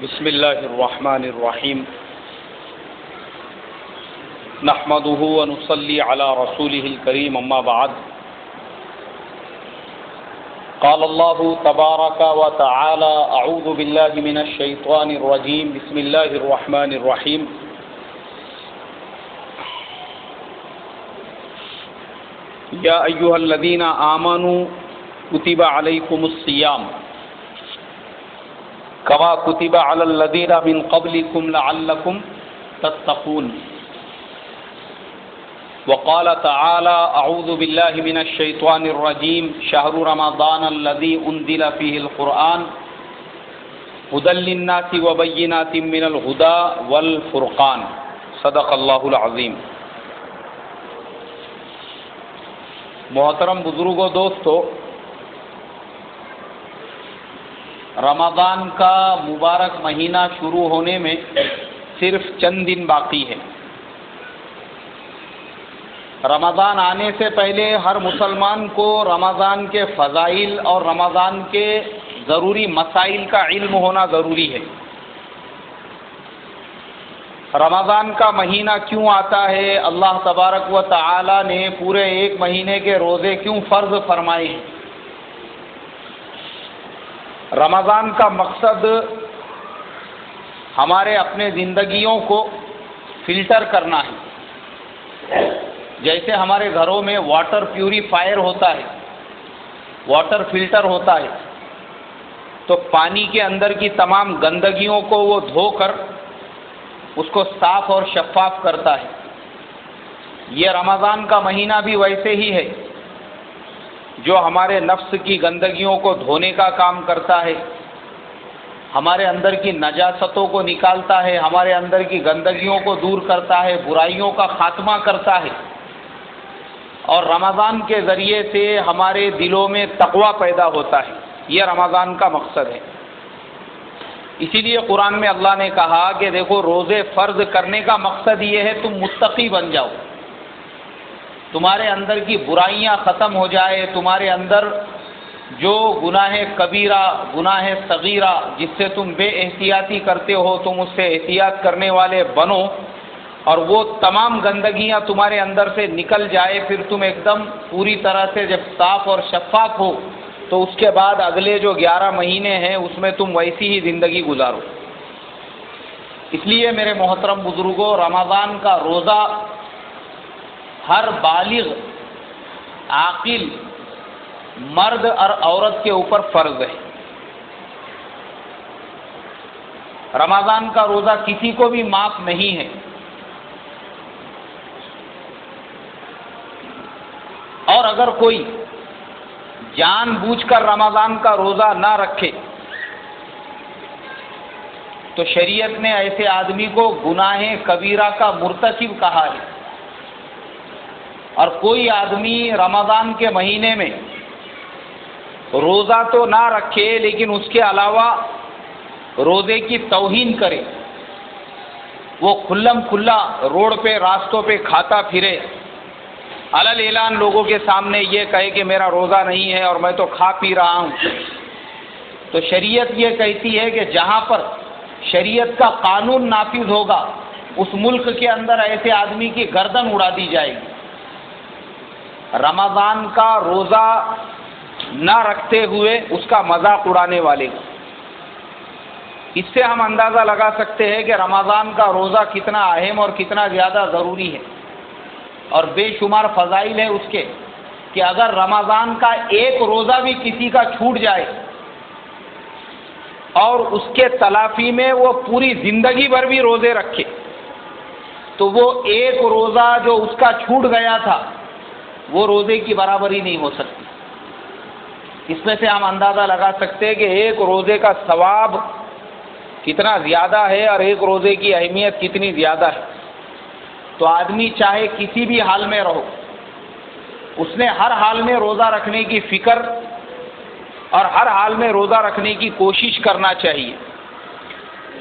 بسم اللہ الرحمن الرحیم نحمده ونصلي على رسوله الكريم اما بعد قال الله تبارك وتعالى اعوذ بالله من الشيطان الرجيم بسم الله الرحمن الرحيم يا ايها الذين آمنوا كتب عليكم الصيام كما كتب على الذين من قبلكم لعلكم تتقون وقال تعالى اعوذ بالله من الشيطان الرجيم شهر رمضان الذي انزل فيه القرآن هدى للناس وبينات من الهدى والفرقان صدق الله العظيم. محترم بزرگوں، دوستو، رمضان کا مبارک مہینہ شروع ہونے میں صرف چند دن باقی ہے. رمضان آنے سے پہلے ہر مسلمان کو رمضان کے فضائل اور رمضان کے ضروری مسائل کا علم ہونا ضروری ہے. رمضان کا مہینہ کیوں آتا ہے؟ اللہ تبارک و تعالی نے پورے ایک مہینے کے روزے کیوں فرض فرمائے ہیں؟ رمضان کا مقصد ہمارے اپنے زندگیوں کو فلٹر کرنا ہے. جیسے ہمارے گھروں میں واٹر پیوریفائر ہوتا ہے، واٹر فلٹر ہوتا ہے، تو پانی کے اندر کی تمام گندگیوں کو وہ دھو کر اس کو صاف اور شفاف کرتا ہے. یہ رمضان کا مہینہ بھی ویسے ہی ہے، جو ہمارے نفس کی گندگیوں کو دھونے کا کام کرتا ہے، ہمارے اندر کی نجاستوں کو نکالتا ہے، ہمارے اندر کی گندگیوں کو دور کرتا ہے، برائیوں کا خاتمہ کرتا ہے، اور رمضان کے ذریعے سے ہمارے دلوں میں تقویٰ پیدا ہوتا ہے. یہ رمضان کا مقصد ہے. اسی لیے قرآن میں اللہ نے کہا کہ دیکھو، روزے فرض کرنے کا مقصد یہ ہے تم متقی بن جاؤ، تمہارے اندر کی برائیاں ختم ہو جائے، تمہارے اندر جو گناہ کبیرہ، گناہ صغیرہ جس سے تم بے احتیاطی کرتے ہو، تم اس سے احتیاط کرنے والے بنو، اور وہ تمام گندگیاں تمہارے اندر سے نکل جائے. پھر تم ایک دم پوری طرح سے جب صاف اور شفاف ہو تو اس کے بعد اگلے جو 11 مہینے ہیں اس میں تم ویسی ہی زندگی گزارو. اس لیے میرے محترم بزرگوں، رمضان کا روزہ ہر بالغ عاقل مرد اور عورت کے اوپر فرض ہے. رمضان کا روزہ کسی کو بھی معاف نہیں ہے. اور اگر کوئی جان بوجھ کر رمضان کا روزہ نہ رکھے تو شریعت نے ایسے آدمی کو گناہ کبیرہ کا مرتکب کہا ہے. اور کوئی آدمی رمضان کے مہینے میں روزہ تو نہ رکھے لیکن اس کے علاوہ روزے کی توہین کرے، وہ کھلم کھلا روڈ پہ راستوں پہ کھاتا پھرے، علل اعلان لوگوں کے سامنے یہ کہے کہ میرا روزہ نہیں ہے اور میں تو کھا پی رہا ہوں، تو شریعت یہ کہتی ہے کہ جہاں پر شریعت کا قانون نافذ ہوگا اس ملک کے اندر ایسے آدمی کی گردن اڑا دی جائے گی. رمضان کا روزہ نہ رکھتے ہوئے اس کا مذاق اڑانے والے کو. اس سے ہم اندازہ لگا سکتے ہیں کہ رمضان کا روزہ کتنا اہم اور کتنا زیادہ ضروری ہے، اور بے شمار فضائل ہے اس کے، کہ اگر رمضان کا ایک روزہ بھی کسی کا چھوٹ جائے اور اس کے تلافی میں وہ پوری زندگی بھر بھی روزے رکھے تو وہ ایک روزہ جو اس کا چھوٹ گیا تھا وہ روزے کی برابری نہیں ہو سکتی. اس میں سے ہم اندازہ لگا سکتے ہیں کہ ایک روزے کا ثواب کتنا زیادہ ہے اور ایک روزے کی اہمیت کتنی زیادہ ہے. تو آدمی چاہے کسی بھی حال میں رہو، اس نے ہر حال میں روزہ رکھنے کی فکر اور ہر حال میں روزہ رکھنے کی کوشش کرنا چاہیے.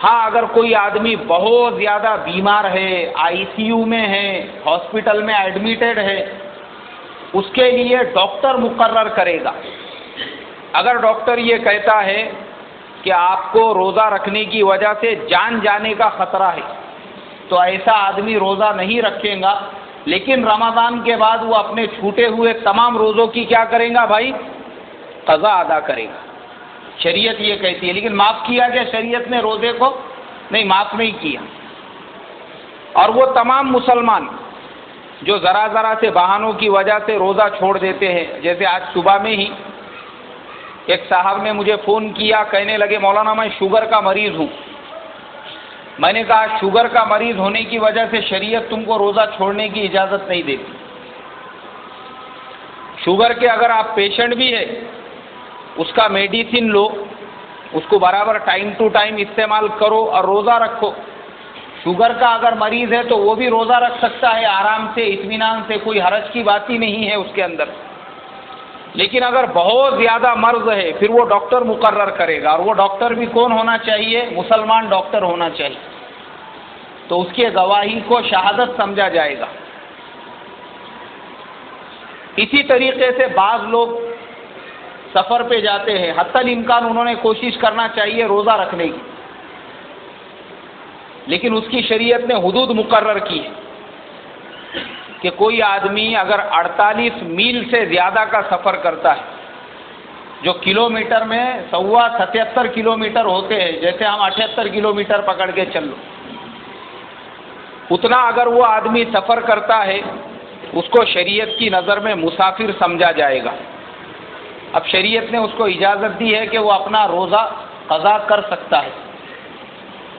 ہاں، اگر کوئی آدمی بہت زیادہ بیمار ہے، آئی سی یو میں ہے، ہاسپٹل میں ایڈمیٹڈ ہے، اس کے لیے ڈاکٹر مقرر کرے گا. اگر ڈاکٹر یہ کہتا ہے کہ آپ کو روزہ رکھنے کی وجہ سے جان جانے کا خطرہ ہے، تو ایسا آدمی روزہ نہیں رکھے گا، لیکن رمضان کے بعد وہ اپنے چھوٹے ہوئے تمام روزوں کی کیا کرے گا بھائی؟ قضا ادا کرے گا۔ شریعت یہ کہتی ہے، لیکن معاف کیا گیا شریعت نے روزے کو؟ نہیں، معاف نہیں کیا۔ اور وہ تمام مسلمان جو ذرا ذرا سے بہانوں کی وجہ سے روزہ چھوڑ دیتے ہیں، جیسے آج صبح میں ہی ایک صاحب نے مجھے فون کیا، کہنے لگے مولانا میں شوگر کا مریض ہوں۔ میں نے کہا شوگر کا مریض ہونے کی وجہ سے شریعت تم کو روزہ چھوڑنے کی اجازت نہیں دیتی۔ شوگر کے اگر آپ پیشنٹ بھی ہے، اس کا میڈیسن لو، اس کو برابر ٹائم ٹو ٹائم استعمال کرو اور روزہ رکھو۔ شوگر کا اگر مریض ہے تو وہ بھی روزہ رکھ سکتا ہے آرام سے، اطمینان سے، کوئی حرج کی بات ہی نہیں ہے اس کے اندر۔ لیکن اگر بہت زیادہ مرض ہے پھر وہ ڈاکٹر مقرر کرے گا، اور وہ ڈاکٹر بھی کون ہونا چاہیے؟ مسلمان ڈاکٹر ہونا چاہیے، تو اس کی گواہی کو شہادت سمجھا جائے گا۔ اسی طریقے سے بعض لوگ سفر پہ جاتے ہیں، حتی الامکان انہوں نے کوشش کرنا چاہیے روزہ رکھنے کی، لیکن اس کی شریعت نے حدود مقرر کی ہے کہ کوئی آدمی اگر 48 میل سے زیادہ کا سفر کرتا ہے، جو کلومیٹر میں 77 کلومیٹر ہوتے ہیں، جیسے ہم 78 کلومیٹر پکڑ کے چل لو، اتنا اگر وہ آدمی سفر کرتا ہے اس کو شریعت کی نظر میں مسافر سمجھا جائے گا۔ اب شریعت نے اس کو اجازت دی ہے کہ وہ اپنا روزہ قضا کر سکتا ہے،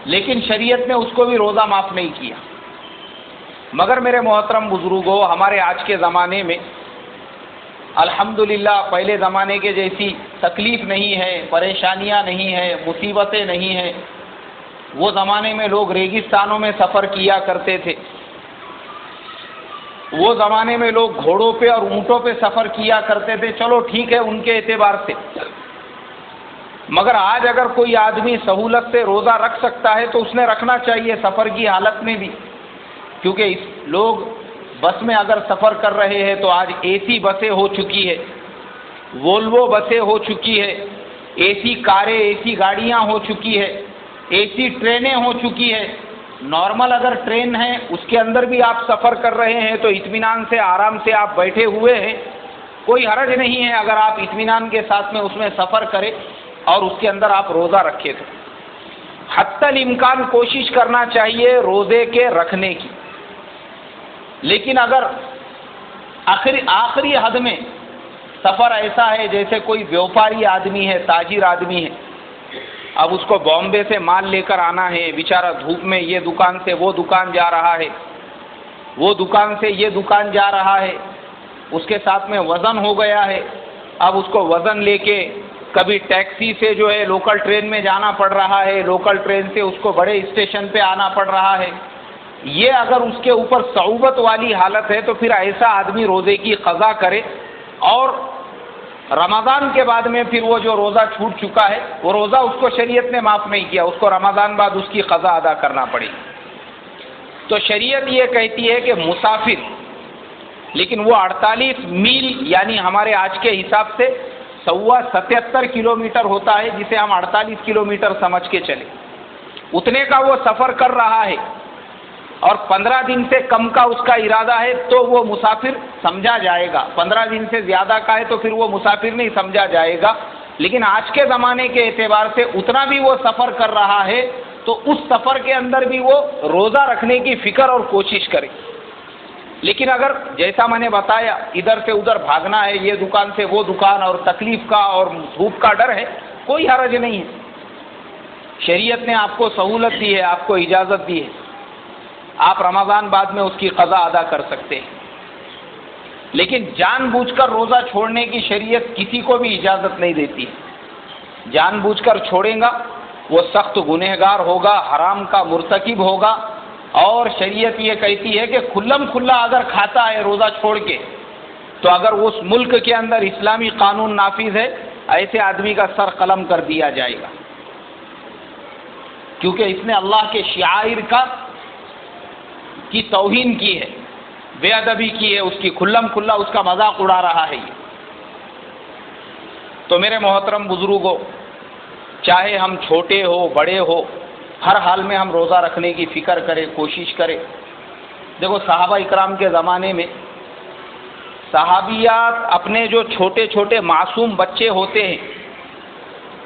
لیکن شریعت نے اس کو بھی روزہ معاف نہیں کیا۔ مگر میرے محترم بزرگوں، ہمارے آج کے زمانے میں الحمدللہ پہلے زمانے کے جیسی تکلیف نہیں ہے، پریشانیاں نہیں ہیں، مصیبتیں نہیں ہیں۔ وہ زمانے میں لوگ ریگستانوں میں سفر کیا کرتے تھے، وہ زمانے میں لوگ گھوڑوں پہ اور اونٹوں پہ سفر کیا کرتے تھے، چلو ٹھیک ہے ان کے اعتبار سے۔ مگر آج اگر کوئی آدمی سہولت سے روزہ رکھ سکتا ہے تو اس نے رکھنا چاہیے سفر کی حالت میں بھی، کیونکہ لوگ بس میں اگر سفر کر رہے ہیں تو آج اے سی بسیں ہو چکی ہے، وولوو بسیں ہو چکی ہے، اے سی کاریں، اے سی گاڑیاں ہو چکی ہے، اے سی ٹرینیں ہو چکی ہے۔ نارمل اگر ٹرین ہے اس کے اندر بھی آپ سفر کر رہے ہیں تو اطمینان سے آرام سے آپ بیٹھے ہوئے ہیں، کوئی حرج نہیں ہے اگر آپ اطمینان کے ساتھ میں اس میں سفر کریں اور اس کے اندر آپ روزہ رکھے تو حتی الامکان کوشش کرنا چاہیے روزے کے رکھنے کی۔ لیکن اگر آخری حد میں سفر ایسا ہے جیسے کوئی بیوپاری آدمی ہے، تاجر آدمی ہے، اب اس کو بامبے سے مال لے کر آنا ہے، بیچارہ دھوپ میں یہ دکان سے وہ دکان جا رہا ہے، وہ دکان سے یہ دکان جا رہا ہے، اس کے ساتھ میں وزن ہو گیا ہے، اب اس کو وزن لے کے کبھی ٹیکسی سے جو ہے لوکل ٹرین میں جانا پڑ رہا ہے، لوکل ٹرین سے اس کو بڑے اسٹیشن پہ آنا پڑ رہا ہے۔ یہ اگر اس کے اوپر صعوبت والی حالت ہے تو پھر ایسا آدمی روزے کی قضا کرے، اور رمضان کے بعد میں پھر وہ جو روزہ چھوٹ چکا ہے وہ روزہ اس کو شریعت نے معاف نہیں کیا، اس کو رمضان بعد اس کی قضا ادا کرنا پڑے گی۔ تو شریعت یہ کہتی ہے کہ مسافر، لیکن وہ 48 میل یعنی ہمارے آج کے حساب سے 77 کلومیٹر ہوتا ہے، جسے ہم 48 کلومیٹر سمجھ کے چلے، اتنے کا وہ سفر کر رہا ہے اور 15 دن سے کم کا اس کا ارادہ ہے تو وہ مسافر سمجھا جائے گا، 15 دن سے زیادہ کا ہے تو پھر وہ مسافر نہیں سمجھا جائے گا۔ لیکن آج کے زمانے کے اعتبار سے اتنا بھی وہ سفر کر رہا ہے تو اس سفر کے اندر بھی وہ روزہ رکھنے کی فکر اور کوشش کرے۔ لیکن اگر جیسا میں نے بتایا ادھر سے ادھر بھاگنا ہے، یہ دکان سے وہ دکان، اور تکلیف کا اور دھوپ کا ڈر ہے، کوئی حرج نہیں ہے، شریعت نے آپ کو سہولت دی ہے، آپ کو اجازت دی ہے، آپ رمضان بعد میں اس کی قضا ادا کر سکتے ہیں۔ لیکن جان بوجھ کر روزہ چھوڑنے کی شریعت کسی کو بھی اجازت نہیں دیتی، جان بوجھ کر چھوڑے گا وہ سخت گنہگار ہوگا، حرام کا مرتکب ہوگا، اور شریعت یہ کہتی ہے کہ کھلم کھلا اگر کھاتا ہے روزہ چھوڑ کے تو اگر اس ملک کے اندر اسلامی قانون نافذ ہے ایسے آدمی کا سر قلم کر دیا جائے گا، کیونکہ اس نے اللہ کے شعائر کی توہین کی ہے، بے ادبی کی ہے، اس کی کھلم کھلا اس کا مذاق اڑا رہا ہے یہ۔ تو میرے محترم بزرگوں، چاہے ہم چھوٹے ہو بڑے ہو، ہر حال میں ہم روزہ رکھنے کی فکر کریں، کوشش کریں۔ دیکھو صحابہ اکرام کے زمانے میں صحابیات اپنے جو چھوٹے چھوٹے معصوم بچے ہوتے ہیں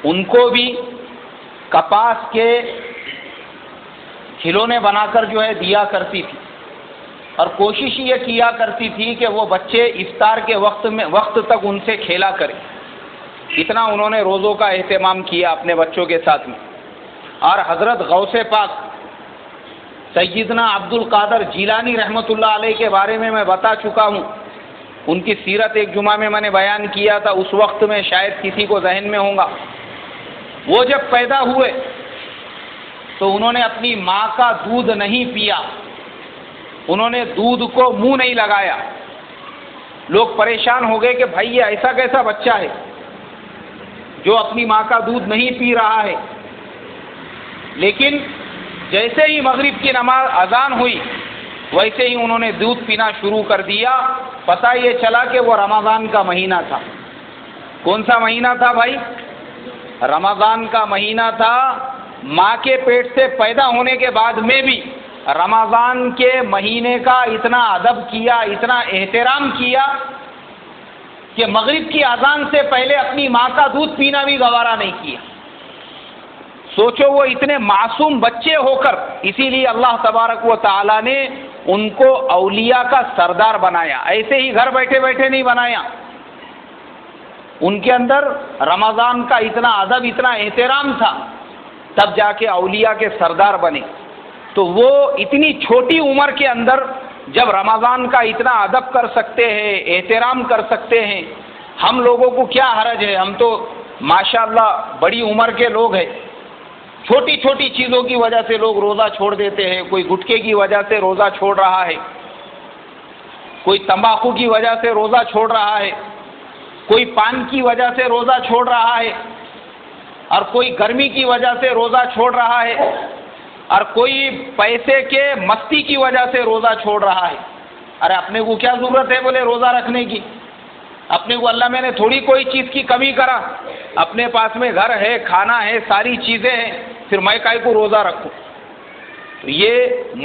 ان کو بھی کپاس کے کھلونے بنا کر جو ہے دیا کرتی تھی، اور کوشش یہ کیا کرتی تھی کہ وہ بچے افطار کے وقت تک ان سے کھیلا کریں۔ اتنا انہوں نے روزوں کا اہتمام کیا اپنے بچوں کے ساتھ میں۔ اور حضرت غوث پاک سیدنا عبد القادر جیلانی رحمۃ اللہ علیہ کے بارے میں بتا چکا ہوں، ان کی سیرت ایک جمعہ میں نے بیان کیا تھا، اس وقت میں شاید کسی کو ذہن میں ہوگا۔ وہ جب پیدا ہوئے تو انہوں نے اپنی ماں کا دودھ نہیں پیا، انہوں نے دودھ کو منہ نہیں لگایا۔ لوگ پریشان ہو گئے کہ بھائی یہ ایسا کیسا بچہ ہے جو اپنی ماں کا دودھ نہیں پی رہا ہے۔ لیکن جیسے ہی مغرب کی نماز اذان ہوئی ویسے ہی انہوں نے دودھ پینا شروع کر دیا۔ پتہ یہ چلا کہ وہ رمضان کا مہینہ تھا۔ کون سا مہینہ تھا بھائی؟ رمضان کا مہینہ تھا۔ ماں کے پیٹ سے پیدا ہونے کے بعد میں بھی رمضان کے مہینے کا اتنا ادب کیا، اتنا احترام کیا کہ مغرب کی اذان سے پہلے اپنی ماں کا دودھ پینا بھی گوارا نہیں کیا۔ سوچو وہ اتنے معصوم بچے ہو کر، اسی لیے اللہ تبارک و تعالی نے ان کو اولیاء کا سردار بنایا، ایسے ہی گھر بیٹھے بیٹھے نہیں بنایا۔ ان کے اندر رمضان کا اتنا ادب، اتنا احترام تھا، تب جا کے اولیاء کے سردار بنے۔ تو وہ اتنی چھوٹی عمر کے اندر جب رمضان کا اتنا ادب کر سکتے ہیں، احترام کر سکتے ہیں، ہم لوگوں کو کیا حرج ہے؟ ہم تو ماشاءاللہ بڑی عمر کے لوگ ہیں، چھوٹی چھوٹی چیزوں کی وجہ سے لوگ روزہ چھوڑ دیتے ہیں۔ کوئی گٹکے کی وجہ سے روزہ چھوڑ رہا ہے، کوئی تمباکو کی وجہ سے روزہ چھوڑ رہا ہے، کوئی پان کی وجہ سے روزہ چھوڑ رہا ہے، اور کوئی گرمی کی وجہ سے روزہ چھوڑ رہا ہے، اور کوئی پیسے کے مستی کی وجہ سے روزہ چھوڑ رہا ہے۔ ارے اپنے کو کیا ضرورت ہے بولے روزہ رکھنے کی؟ اپنے کو اللہ میں نے تھوڑی کوئی چیز کی کمی کرا، اپنے پاس میں گھر ہے، کھانا ہے، ساری چیزیں ہیں، پھر میں کائے کو روزہ رکھوں؟ تو یہ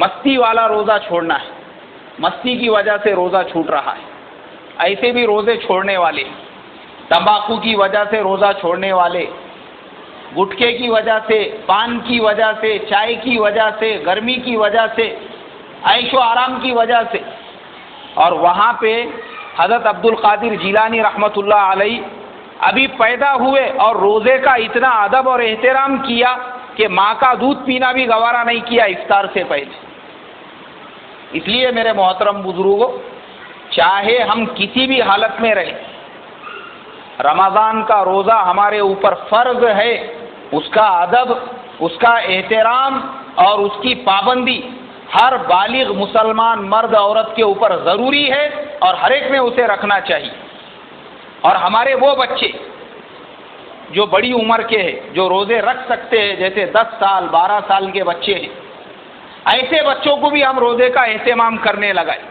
مستی والا روزہ چھوڑنا ہے، مستی کی وجہ سے روزہ چھوٹ رہا ہے۔ ایسے بھی روزے چھوڑنے والے، تمباکو کی وجہ سے روزہ چھوڑنے والے، گٹکے کی وجہ سے، پان کی وجہ سے، چائے کی وجہ سے، گرمی کی وجہ سے، عیش و آرام کی وجہ سے۔ اور وہاں پہ حضرت عبد القادر جیلانی رحمۃ اللہ علیہ ابھی پیدا ہوئے اور روزے کا اتنا ادب اور احترام کیا کہ ماں کا دودھ پینا بھی گوارا نہیں کیا افطار سے پہلے۔ اس لیے میرے محترم بزرگوں، چاہے ہم کسی بھی حالت میں رہیں، رمضان کا روزہ ہمارے اوپر فرض ہے، اس کا ادب، اس کا احترام اور اس کی پابندی ہر بالغ مسلمان مرد عورت کے اوپر ضروری ہے، اور ہر ایک میں اسے رکھنا چاہیے۔ اور ہمارے وہ بچے جو بڑی عمر کے ہیں، جو روزے رکھ سکتے ہیں، جیسے 10 سال 12 سال کے بچے ہیں، ایسے بچوں کو بھی ہم روزے کا اہتمام کرنے لگائیں،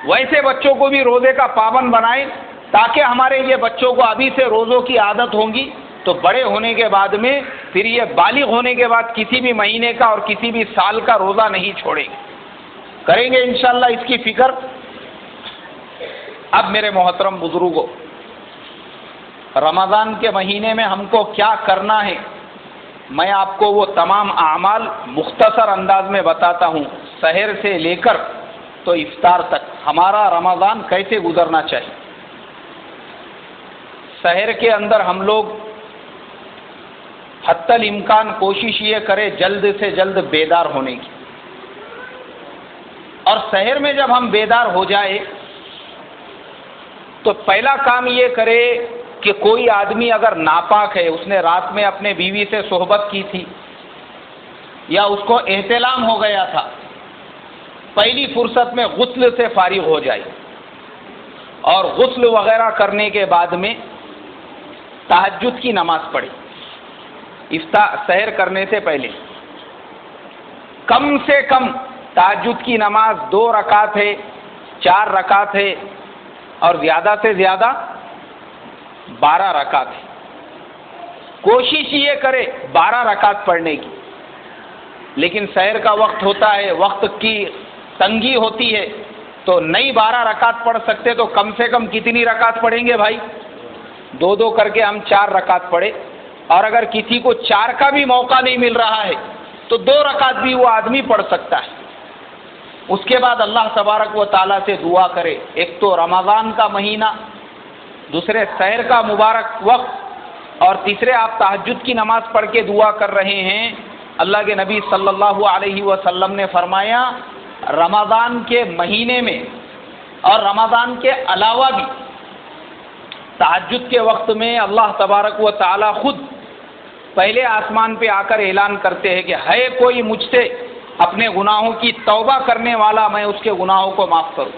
ویسے بچوں کو بھی روزے کا پابند بنائیں، تاکہ ہمارے یہ بچوں کو ابھی سے روزوں کی عادت ہوگی تو بڑے ہونے کے بعد میں پھر یہ بالغ ہونے کے بعد کسی بھی مہینے کا اور کسی بھی سال کا روزہ نہیں چھوڑیں گے، کریں گے انشاءاللہ اس کی فکر۔ اب میرے محترم بزرگوں، رمضان کے مہینے میں ہم کو کیا کرنا ہے، میں آپ کو وہ تمام اعمال مختصر انداز میں بتاتا ہوں۔ سحر سے لے کر تو افطار تک ہمارا رمضان کیسے گزرنا چاہیے۔ سحر کے اندر ہم لوگ حتی الامکان کوشش یہ کرے جلد سے جلد بیدار ہونے کی، اور سحر میں جب ہم بیدار ہو جائے تو پہلا کام یہ کرے کہ کوئی آدمی اگر ناپاک ہے، اس نے رات میں اپنے بیوی سے صحبت کی تھی یا اس کو احتلام ہو گیا تھا، پہلی فرصت میں غسل سے فارغ ہو جائے، اور غسل وغیرہ کرنے کے بعد میں تہجد کی نماز پڑھے۔ سحر کرنے سے پہلے کم سے کم تہجد کی نماز 2 رکعت ہے، 4 رکعت ہے، اور زیادہ سے زیادہ 12 رکعت ہے۔ کوشش یہ کرے 12 رکعت پڑھنے کی، لیکن سحر کا وقت ہوتا ہے، وقت کی تنگی ہوتی ہے، تو نہیں 12 رکعت پڑھ سکتے تو کم سے کم کتنی رکعت پڑھیں گے بھائی؟ 2 کر کے ہم 4 رکعت پڑھے، اور اگر کسی کو 4 کا بھی موقع نہیں مل رہا ہے تو 2 رکعت بھی وہ آدمی پڑھ سکتا ہے۔ اس کے بعد اللہ تبارک و تعالیٰ سے دعا کرے، ایک تو رمضان کا مہینہ، دوسرے سحر کا مبارک وقت، اور تیسرے آپ تہجد کی نماز پڑھ کے دعا کر رہے ہیں۔ اللہ کے نبی صلی اللہ علیہ وسلم نے فرمایا رمضان کے مہینے میں اور رمضان کے علاوہ بھی تہجد کے وقت میں اللہ تبارک و تعالیٰ خود پہلے آسمان پہ آ کر اعلان کرتے ہیں کہ ہے کوئی مجھ سے اپنے گناہوں کی توبہ کرنے والا، میں اس کے گناہوں کو معاف کروں،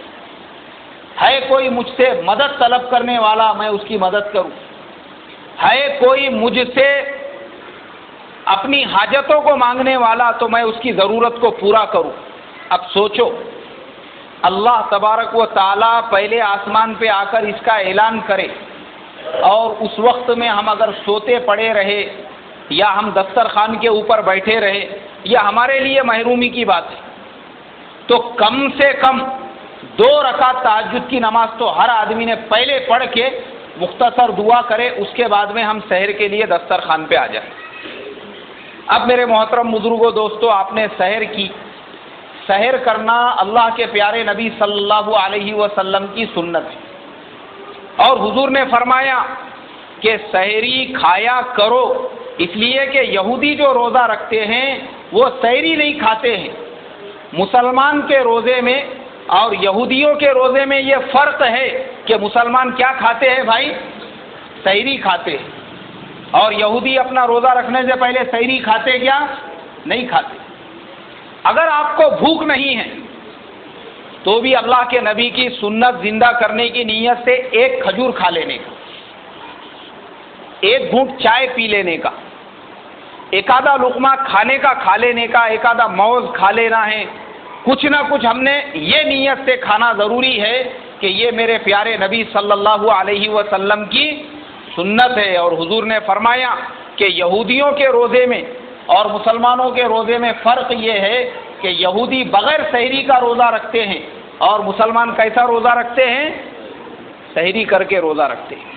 ہے کوئی مجھ سے مدد طلب کرنے والا، میں اس کی مدد کروں، ہے کوئی مجھ سے اپنی حاجتوں کو مانگنے والا تو میں اس کی ضرورت کو پورا کروں۔ اب سوچو، اللہ تبارک و تعالیٰ پہلے آسمان پہ آ کر اس کا اعلان کرے، اور اس وقت میں ہم اگر سوتے پڑے رہے یا ہم دسترخوان کے اوپر بیٹھے رہے، یہ ہمارے لیے محرومی کی بات ہے۔ تو کم سے کم 2 رکعت تہجد کی نماز تو ہر آدمی نے پہلے پڑھ کے مختصر دعا کرے، اس کے بعد میں ہم سحر کے لیے دسترخوان پہ آ جائیں۔ اب میرے محترم بزرگوں، دوستو، آپ نے سحر کی، سحر کرنا اللہ کے پیارے نبی صلی اللہ علیہ وسلم کی سنت ہے، اور حضور نے فرمایا کہ سحری کھایا کرو، اس لیے کہ یہودی جو روزہ رکھتے ہیں وہ سحری نہیں کھاتے ہیں۔ مسلمان کے روزے میں اور یہودیوں کے روزے میں یہ فرق ہے کہ مسلمان کیا کھاتے ہیں بھائی؟ سحری کھاتے ہیں، اور یہودی اپنا روزہ رکھنے سے پہلے سحری کھاتے کیا؟ نہیں کھاتے۔ اگر آپ کو بھوک نہیں ہے تو بھی اللہ کے نبی کی سنت زندہ کرنے کی نیت سے 1 کھجور کھا لینے کا، 1 گھونٹ چائے پی لینے کا، 1 آدھا لقمہ کھانے کا کھا لینے کا، 1 آدھا موز کھا لینا ہے، کچھ نہ کچھ ہم نے یہ نیت سے کھانا ضروری ہے کہ یہ میرے پیارے نبی صلی اللہ علیہ وسلم کی سنت ہے۔ اور حضور نے فرمایا کہ یہودیوں کے روزے میں اور مسلمانوں کے روزے میں فرق یہ ہے کہ یہودی بغیر سحری کا روزہ رکھتے ہیں، اور مسلمان کیسا روزہ رکھتے ہیں؟ سحری کر کے روزہ رکھتے ہیں۔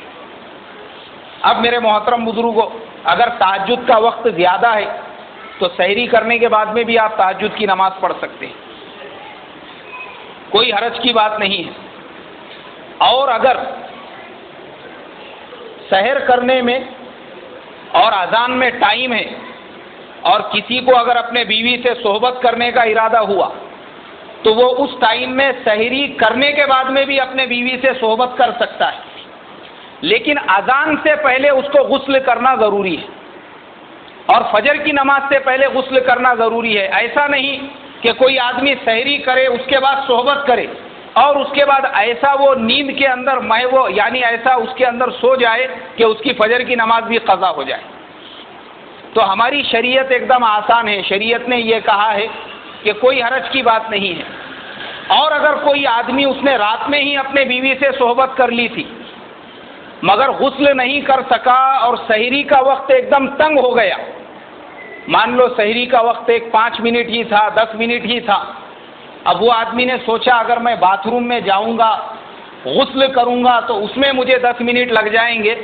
اب میرے محترم بزرگوں، اگر تہجد کا وقت زیادہ ہے تو سحری کرنے کے بعد میں بھی آپ تہجد کی نماز پڑھ سکتے ہیں، کوئی حرج کی بات نہیں ہے۔ اور اگر سحر کرنے میں اور اذان میں ٹائم ہے، اور کسی کو اگر اپنے بیوی سے صحبت کرنے کا ارادہ ہوا تو وہ اس ٹائم میں سحری کرنے کے بعد میں بھی اپنے بیوی سے صحبت کر سکتا ہے، لیکن اذان سے پہلے اس کو غسل کرنا ضروری ہے، اور فجر کی نماز سے پہلے غسل کرنا ضروری ہے۔ ایسا نہیں کہ کوئی آدمی سحری کرے اس کے بعد صحبت کرے اور اس کے بعد ایسا وہ نیند کے اندر یعنی ایسا اس کے اندر سو جائے کہ اس کی فجر کی نماز بھی قضا ہو جائے۔ تو ہماری شریعت ایک دم آسان ہے، شریعت نے یہ کہا ہے کہ کوئی حرج کی بات نہیں ہے۔ اور اگر کوئی آدمی اس نے رات میں ہی اپنے بیوی سے صحبت کر لی تھی مگر غسل نہیں کر سکا اور سحری کا وقت ایک دم تنگ ہو گیا، مان لو سحری کا وقت 5 منٹ ہی تھا، 10 منٹ ہی تھا، اب وہ آدمی نے سوچا اگر میں باتھ روم میں جاؤں گا غسل کروں گا تو اس میں مجھے 10 منٹ لگ جائیں گے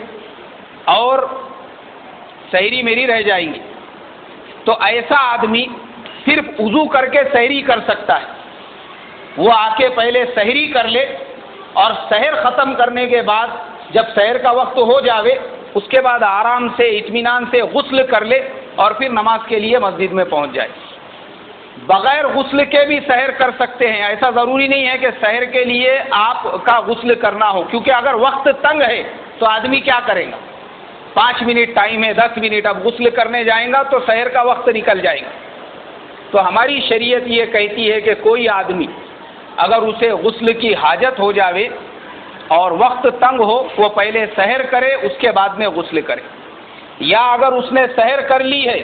اور سحری میری رہ جائیں گی، تو ایسا آدمی صرف وضو کر کے سحری کر سکتا ہے۔ وہ آ کے پہلے سحری کر لے، اور سحر ختم کرنے کے بعد جب سحر کا وقت ہو جاوے اس کے بعد آرام سے اطمینان سے غسل کر لے اور پھر نماز کے لیے مسجد میں پہنچ جائے۔ بغیر غسل کے بھی سحر کر سکتے ہیں، ایسا ضروری نہیں ہے کہ سحر کے لیے آپ کا غسل کرنا ہو، کیونکہ اگر وقت تنگ ہے تو آدمی کیا کرے گا؟ 5 منٹ ٹائم ہے، 10 منٹ، اب غسل کرنے جائیں گا تو سحر کا وقت نکل جائے گا۔ تو ہماری شریعت یہ کہتی ہے کہ کوئی آدمی اگر اسے غسل کی حاجت ہو جاوے اور وقت تنگ ہو وہ پہلے سحر کرے اس کے بعد میں غسل کرے، یا اگر اس نے سحر کر لی ہے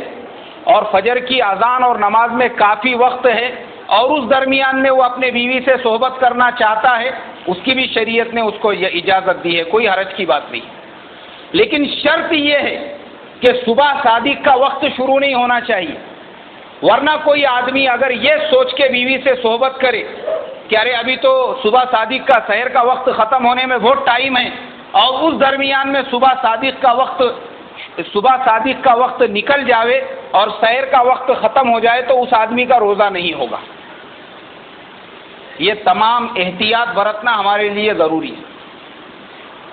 اور فجر کی اذان اور نماز میں کافی وقت ہے اور اس درمیان میں وہ اپنے بیوی سے صحبت کرنا چاہتا ہے، اس کی بھی شریعت نے اس کو یہ اجازت دی ہے، کوئی حرج کی بات نہیں۔ لیکن شرط یہ ہے کہ صبح صادق کا وقت شروع نہیں ہونا چاہیے، ورنہ کوئی آدمی اگر یہ سوچ کے بیوی سے صحبت کرے کہ ارے ابھی تو صبح صادق کا سحر کا وقت ختم ہونے میں بہت ٹائم ہے، اور اس درمیان میں صبح صادق کا وقت نکل جاوے اور سحر کا وقت ختم ہو جائے تو اس آدمی کا روزہ نہیں ہوگا۔ یہ تمام احتیاط برتنا ہمارے لیے ضروری ہے۔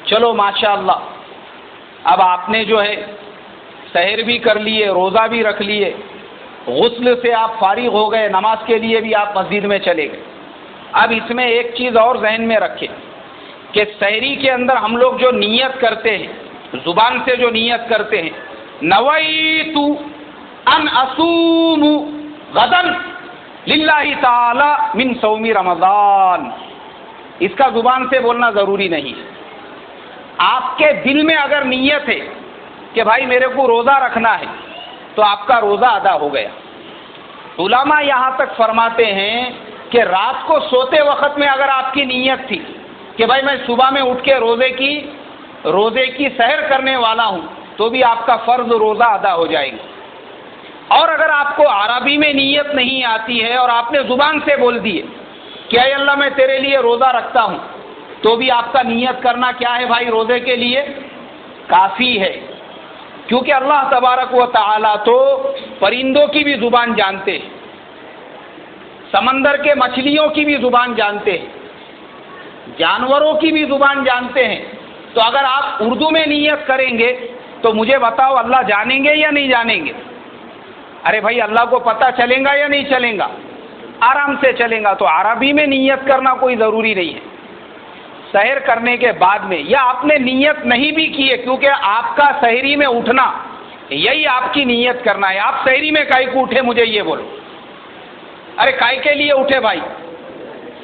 چلو ماشاءاللہ، اب آپ نے جو ہے سحر بھی کر لیے، روزہ بھی رکھ لیے، غسل سے آپ فارغ ہو گئے، نماز کے لیے بھی آپ مسجد میں چلے گئے۔ اب اس میں ایک چیز اور ذہن میں رکھیں کہ سحری کے اندر ہم لوگ جو نیت کرتے ہیں، زبان سے جو نیت کرتے ہیں، نویت ان اصوم غدا للہ تعالی من صوم رمضان، اس کا زبان سے بولنا ضروری نہیں ہے۔ آپ کے دل میں اگر نیت ہے کہ بھائی میرے کو روزہ رکھنا ہے تو آپ کا روزہ ادا ہو گیا۔ علماء یہاں تک فرماتے ہیں کہ رات کو سوتے وقت میں اگر آپ کی نیت تھی کہ بھائی میں صبح میں اٹھ کے روزے کی سحر کرنے والا ہوں، تو بھی آپ کا فرض روزہ ادا ہو جائے گا۔ اور اگر آپ کو عربی میں نیت نہیں آتی ہے اور آپ نے زبان سے بول دیے کہ اے اللہ میں تیرے لیے روزہ رکھتا ہوں، تو بھی آپ کا نیت کرنا کیا ہے بھائی، روزے کے لیے کافی ہے۔ کیونکہ اللہ تبارک و تعالیٰ تو پرندوں کی بھی زبان جانتے ہیں، سمندر کے مچھلیوں کی بھی زبان جانتے ہیں، جانوروں کی بھی زبان جانتے ہیں۔ تو اگر آپ اردو میں نیت کریں گے تو مجھے بتاؤ اللہ جانیں گے یا نہیں جانیں گے؟ ارے بھائی اللہ کو پتہ چلے گا یا نہیں چلے گا؟ آرام سے چلے گا۔ تو عربی میں نیت کرنا کوئی ضروری نہیں ہے۔ سحر کرنے کے بعد میں، یا آپ نے نیت نہیں بھی کی ہے، کیونکہ آپ کا سحری میں اٹھنا یہی آپ کی نیت کرنا ہے۔ آپ سحری میں کائی کو اٹھے مجھے یہ بولو؟ ارے کائی کے لیے اٹھے بھائی؟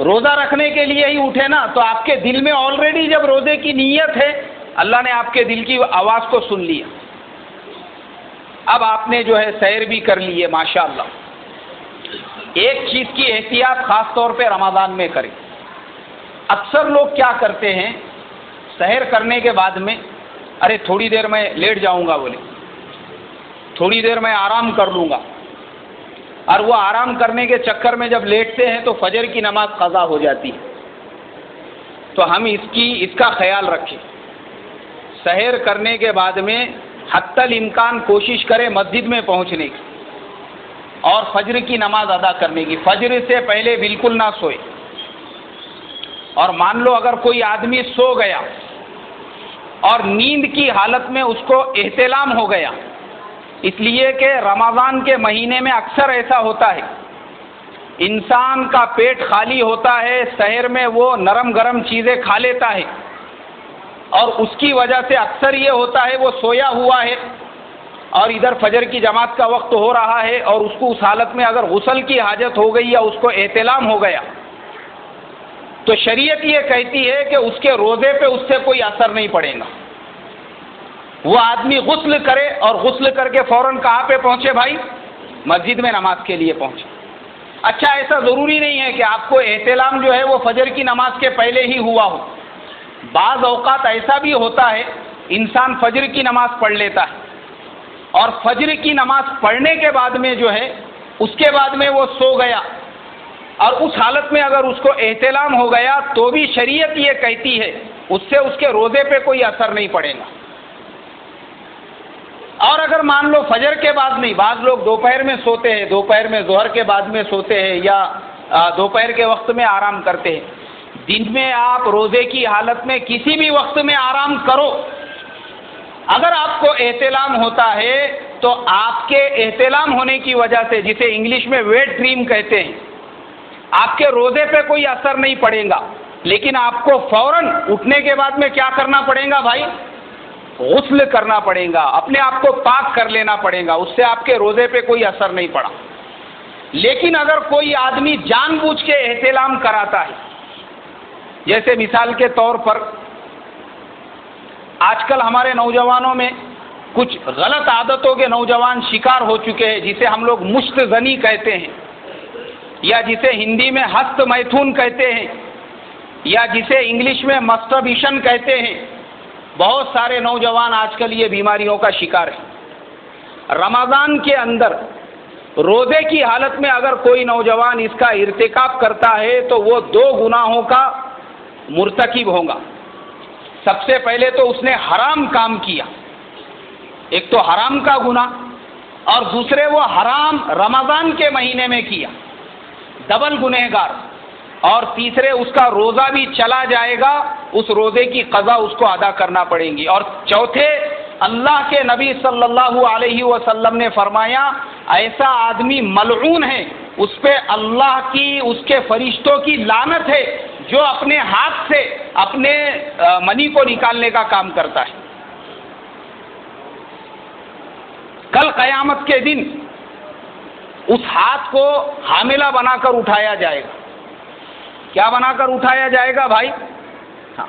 روزہ رکھنے کے لیے ہی اٹھے نا۔ تو آپ کے دل میں آلریڈی جب روزے کی نیت ہے، اللہ نے آپ کے دل کی آواز کو سن لیا۔ اب آپ نے جو ہے سحر بھی کر لی ہے ماشاءاللہ۔ ایک چیز کی احتیاط خاص طور پہ رمضان میں کریں۔ اکثر لوگ کیا کرتے ہیں، سحر کرنے کے بعد میں ارے تھوڑی دیر میں لیٹ جاؤں گا، بولے تھوڑی دیر میں آرام کر لوں گا، اور وہ آرام کرنے کے چکر میں جب لیٹتے ہیں تو فجر کی نماز قضا ہو جاتی ہے۔ تو ہم اس کا خیال رکھیں، سحر کرنے کے بعد میں حتی الامکان کوشش کریں مسجد میں پہنچنے کی اور فجر کی نماز ادا کرنے کی۔ فجر سے پہلے بالکل نہ سوئے۔ اور مان لو اگر کوئی آدمی سو گیا اور نیند کی حالت میں اس کو احتلام ہو گیا، اس لیے کہ رمضان کے مہینے میں اکثر ایسا ہوتا ہے، انسان کا پیٹ خالی ہوتا ہے، سحر میں وہ نرم گرم چیزیں کھا لیتا ہے، اور اس کی وجہ سے اکثر یہ ہوتا ہے وہ سویا ہوا ہے اور ادھر فجر کی جماعت کا وقت ہو رہا ہے، اور اس کو اس حالت میں اگر غسل کی حاجت ہو گئی یا اس کو احتلام ہو گیا تو شریعت یہ کہتی ہے کہ اس کے روزے پہ اس سے کوئی اثر نہیں پڑے گا۔ وہ آدمی غسل کرے، اور غسل کر کے فوراً کہاں پہ پہنچے بھائی؟ مسجد میں نماز کے لیے پہنچے۔ اچھا ایسا ضروری نہیں ہے کہ آپ کو احتلام جو ہے وہ فجر کی نماز کے پہلے ہی ہوا ہو۔ بعض اوقات ایسا بھی ہوتا ہے انسان فجر کی نماز پڑھ لیتا ہے، اور فجر کی نماز پڑھنے کے بعد میں جو ہے اس کے بعد میں وہ سو گیا، اور اس حالت میں اگر اس کو احتلام ہو گیا تو بھی شریعت یہ کہتی ہے اس سے اس کے روزے پہ کوئی اثر نہیں پڑے گا۔ اور اگر مان لو فجر کے بعد نہیں، بعض لوگ دوپہر میں سوتے ہیں، دوپہر میں ظہر کے بعد میں سوتے ہیں، یا دوپہر کے وقت میں آرام کرتے ہیں۔ دن میں آپ روزے کی حالت میں کسی بھی وقت میں آرام کرو، اگر آپ کو احتلام ہوتا ہے تو آپ کے احتلام ہونے کی وجہ سے، جسے انگلش میں ویٹ ڈریم کہتے ہیں، آپ کے روزے پہ کوئی اثر نہیں پڑے گا، لیکن آپ کو فوراً اٹھنے کے بعد میں کیا کرنا پڑے گا بھائی؟ غسل کرنا پڑے گا، اپنے آپ کو پاک کر لینا پڑے گا، اس سے آپ کے روزے پہ کوئی اثر نہیں پڑا۔ لیکن اگر کوئی آدمی جان بوجھ کے احتلام کراتا ہے، جیسے مثال کے طور پر آج کل ہمارے نوجوانوں میں کچھ غلط عادتوں کے نوجوان شکار ہو چکے ہیں، جسے ہم لوگ مشت زنی کہتے ہیں، یا جسے ہندی میں ہست میتھون کہتے ہیں، یا جسے انگلش میں مسٹربیشن کہتے ہیں۔ بہت سارے نوجوان آج کل یہ بیماریوں کا شکار ہیں۔ رمضان کے اندر روزے کی حالت میں اگر کوئی نوجوان اس کا ارتکاب کرتا ہے تو وہ 2 گناہوں کا مرتکب ہوگا۔ سب سے پہلے تو اس نے حرام کام کیا، ایک تو حرام کا گناہ، اور دوسرے وہ حرام رمضان کے مہینے میں کیا، ڈبل گنہگار، اور تیسرے اس کا روزہ بھی چلا جائے گا، اس روزے کی قضا اس کو ادا کرنا پڑیں گی، اور چوتھے اللہ کے نبی صلی اللہ علیہ وسلم نے فرمایا ایسا آدمی ملعون ہے، اس پہ اللہ کی، اس کے فرشتوں کی لعنت ہے جو اپنے ہاتھ سے اپنے منی کو نکالنے کا کام کرتا ہے۔ کل قیامت کے دن اس ہاتھ کو حاملہ بنا کر اٹھایا جائے گا۔ کیا بنا کر اٹھایا جائے گا بھائی؟ ہاں،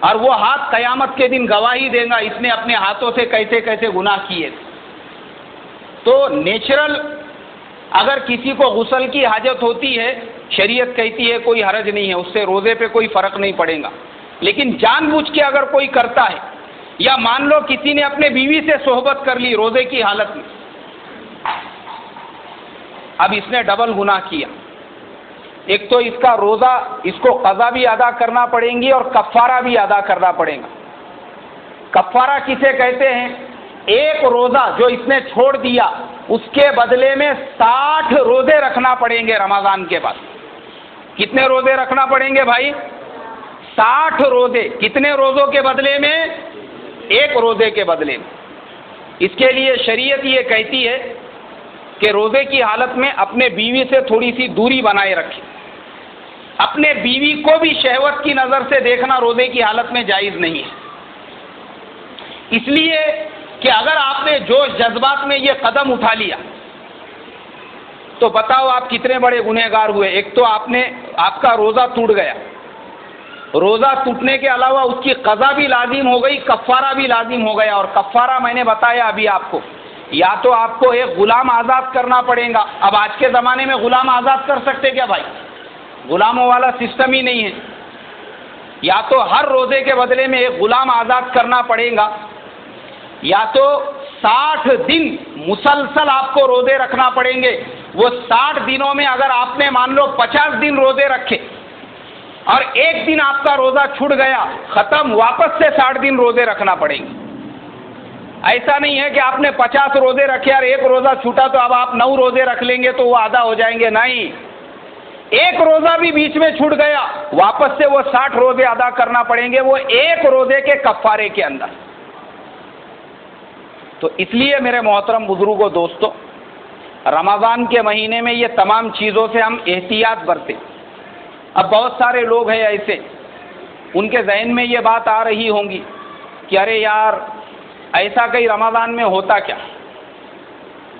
اور وہ ہاتھ قیامت کے دن گواہی دے گا اس نے اپنے ہاتھوں سے کیسے کیسے گناہ کیے۔ تو نیچرل اگر کسی کو غسل کی حاجت ہوتی ہے، شریعت کہتی ہے کوئی حرج نہیں ہے، اس سے روزے پہ کوئی فرق نہیں پڑے گا، لیکن جان بوجھ کے اگر کوئی کرتا ہے، یا مان لو کسی نے اپنے بیوی سے صحبت کر لی روزے کی حالت میں، اب اس نے ڈبل گناہ کیا۔ ایک تو اس کا روزہ، اس کو قضا بھی ادا کرنا پڑیں گی اور کفارہ بھی ادا کرنا پڑے گا۔ کفارہ کسے کہتے ہیں؟ ایک روزہ جو اس نے چھوڑ دیا اس کے بدلے میں 60 روزے رکھنا پڑیں گے رمضان کے بعد۔ کتنے روزے رکھنا پڑیں گے بھائی؟ 60 روزے۔ کتنے روزوں کے بدلے میں؟ ایک روزے کے بدلے میں۔ اس کے لیے شریعت یہ کہتی ہے کہ روزے کی حالت میں اپنے بیوی سے تھوڑی سی دوری بنائے رکھیں۔ اپنے بیوی کو بھی شہوت کی نظر سے دیکھنا روزے کی حالت میں جائز نہیں ہے، اس لیے کہ اگر آپ نے جوش جذبات میں یہ قدم اٹھا لیا تو بتاؤ آپ کتنے بڑے گنہگار ہوئے۔ ایک تو آپ کا روزہ ٹوٹ گیا، روزہ ٹوٹنے کے علاوہ اس کی قضا بھی لازم ہو گئی، کفارہ بھی لازم ہو گیا، اور کفارہ میں نے بتایا ابھی آپ کو، یا تو آپ کو ایک غلام آزاد کرنا پڑے گا۔ اب آج کے زمانے میں غلام آزاد کر سکتے کیا بھائی؟ غلاموں والا سسٹم ہی نہیں ہے۔ یا تو ہر روزے کے بدلے میں ایک غلام آزاد کرنا پڑے گا، یا تو 60 دن مسلسل آپ کو روزے رکھنا پڑیں گے۔ وہ 60 دنوں میں اگر آپ نے مان لو 50 دن روزے رکھے اور ایک دن آپ کا روزہ چھوٹ گیا، ختم، واپس سے 60 دن روزے رکھنا پڑیں گے۔ ایسا نہیں ہے کہ آپ نے 50 روزے رکھے اور ایک روزہ چھوٹا تو اب آپ 9 روزے رکھ لیں گے تو وہ آدھا ہو جائیں گے، نہیں، ایک روزہ بھی بیچ میں چھوٹ گیا واپس سے وہ 60 روزے ادا کرنا پڑیں گے، وہ ایک روزے کے کفارے کے اندر۔ تو اس لیے میرے محترم بزرگوں، دوستو، رمضان کے مہینے میں یہ تمام چیزوں سے ہم احتیاط برتیں۔ اب بہت سارے لوگ ہیں ایسے، ان کے ذہن میں یہ بات آ رہی ہوں گی کہ ارے یار ایسا کہیں رمضان میں ہوتا کیا،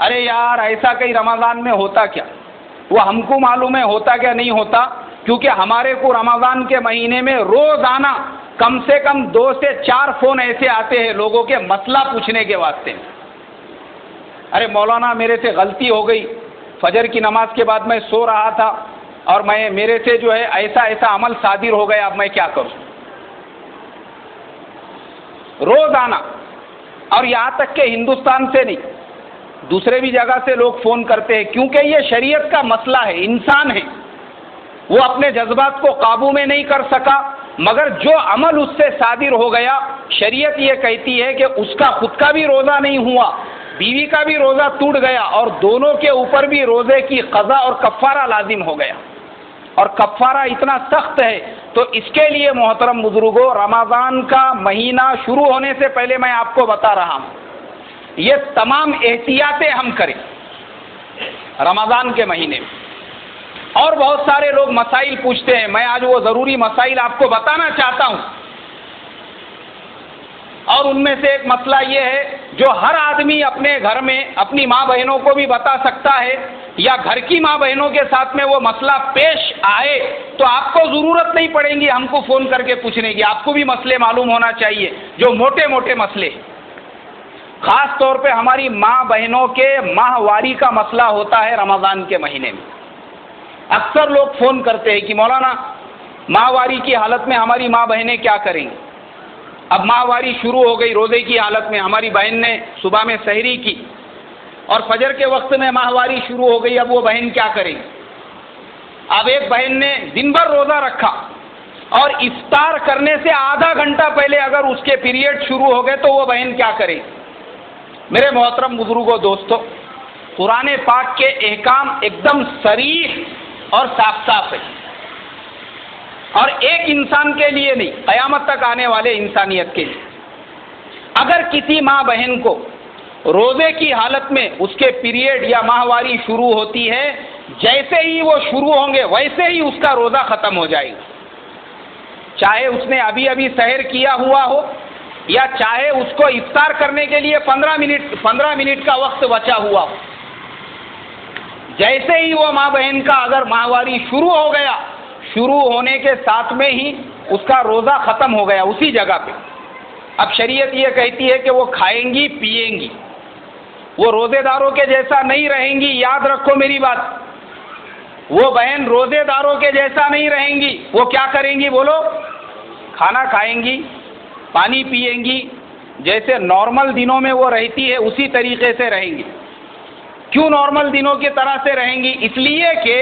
ارے یار ایسا کہیں رمضان میں ہوتا کیا، وہ ہم کو معلوم ہے ہوتا کیا نہیں ہوتا، کیونکہ ہمارے کو رمضان کے مہینے میں روزانہ کم سے کم 2 سے 4 فون ایسے آتے ہیں لوگوں کے مسئلہ پوچھنے کے واسطے۔ ارے مولانا میرے سے غلطی ہو گئی، فجر کی نماز کے بعد میں سو رہا تھا اور میرے سے جو ہے ایسا عمل صادر ہو گیا، اب میں کیا کروں؟ روزانہ، اور یہاں تک کہ ہندوستان سے نہیں، دوسرے بھی جگہ سے لوگ فون کرتے ہیں، کیونکہ یہ شریعت کا مسئلہ ہے، انسان ہے، وہ اپنے جذبات کو قابو میں نہیں کر سکا، مگر جو عمل اس سے صادر ہو گیا، شریعت یہ کہتی ہے کہ اس کا خود کا بھی روزہ نہیں ہوا، بیوی کا بھی روزہ ٹوٹ گیا، اور دونوں کے اوپر بھی روزے کی قضا اور کفارہ لازم ہو گیا، اور کفارہ اتنا سخت ہے۔ تو اس کے لیے محترم بزرگوں، رمضان کا مہینہ شروع ہونے سے پہلے میں آپ کو بتا رہا ہوں، یہ تمام احتیاطیں ہم کریں رمضان کے مہینے میں۔ اور بہت سارے لوگ مسائل پوچھتے ہیں، میں آج وہ ضروری مسائل آپ کو بتانا چاہتا ہوں، اور ان میں سے ایک مسئلہ یہ ہے جو ہر آدمی اپنے گھر میں اپنی ماں بہنوں کو بھی بتا سکتا ہے، یا گھر کی ماں بہنوں کے ساتھ میں وہ مسئلہ پیش آئے تو آپ کو ضرورت نہیں پڑے گی ہم کو فون کر کے پوچھنے کی، آپ کو بھی مسئلے معلوم ہونا چاہیے، جو موٹے موٹے مسئلے، خاص طور پہ ہماری ماں بہنوں کے ماہواری کا مسئلہ ہوتا ہے رمضان کے مہینے میں۔ اکثر لوگ فون کرتے ہیں کہ مولانا ماہواری کی حالت میں ہماری ماں بہنیں کیا کریں گی؟ اب ماہواری شروع ہو گئی روزے کی حالت میں، ہماری بہن نے صبح میں سحری کی، اور فجر کے وقت میں ماہواری شروع ہو گئی، اب وہ بہن کیا کرے گی؟ اب ایک بہن نے دن بھر روزہ رکھا اور افطار کرنے سے آدھا گھنٹہ پہلے اگر اس کے پیریڈ شروع ہو گئے تو وہ بہن کیا کرے گی؟ میرے محترم بزرگوں، دوستو، قرآن پاک کے احکام ایک دم صریح اور صاف صاف ہے، اور ایک انسان کے لیے نہیں، قیامت تک آنے والے انسانیت کے لیے۔ اگر کسی ماں بہن کو روزے کی حالت میں اس کے پیریڈ یا ماہواری شروع ہوتی ہے، جیسے ہی وہ شروع ہوں گے ویسے ہی اس کا روزہ ختم ہو جائے گا، چاہے اس نے ابھی ابھی سحر کیا ہوا ہو یا چاہے اس کو افطار کرنے کے لیے 15 منٹ کا وقت بچا ہوا ہو۔ جیسے ہی وہ ماں بہن کا اگر ماہواری شروع ہو گیا، شروع ہونے کے ساتھ میں ہی اس کا روزہ ختم ہو گیا اسی جگہ پہ۔ اب شریعت یہ کہتی ہے کہ وہ کھائیں گی پیئیں گی، وہ روزے داروں کے جیسا نہیں رہیں گی، یاد رکھو میری بات، وہ بہن روزے داروں کے جیسا نہیں رہیں گی۔ وہ کیا کریں گی بولو؟ کھانا کھائیں گی، پانی پئیں گی، جیسے نارمل دنوں میں وہ رہتی ہے اسی طریقے سے رہیں گی۔ کیوں نارمل دنوں کی طرح سے رہیں گی؟ اس لیے کہ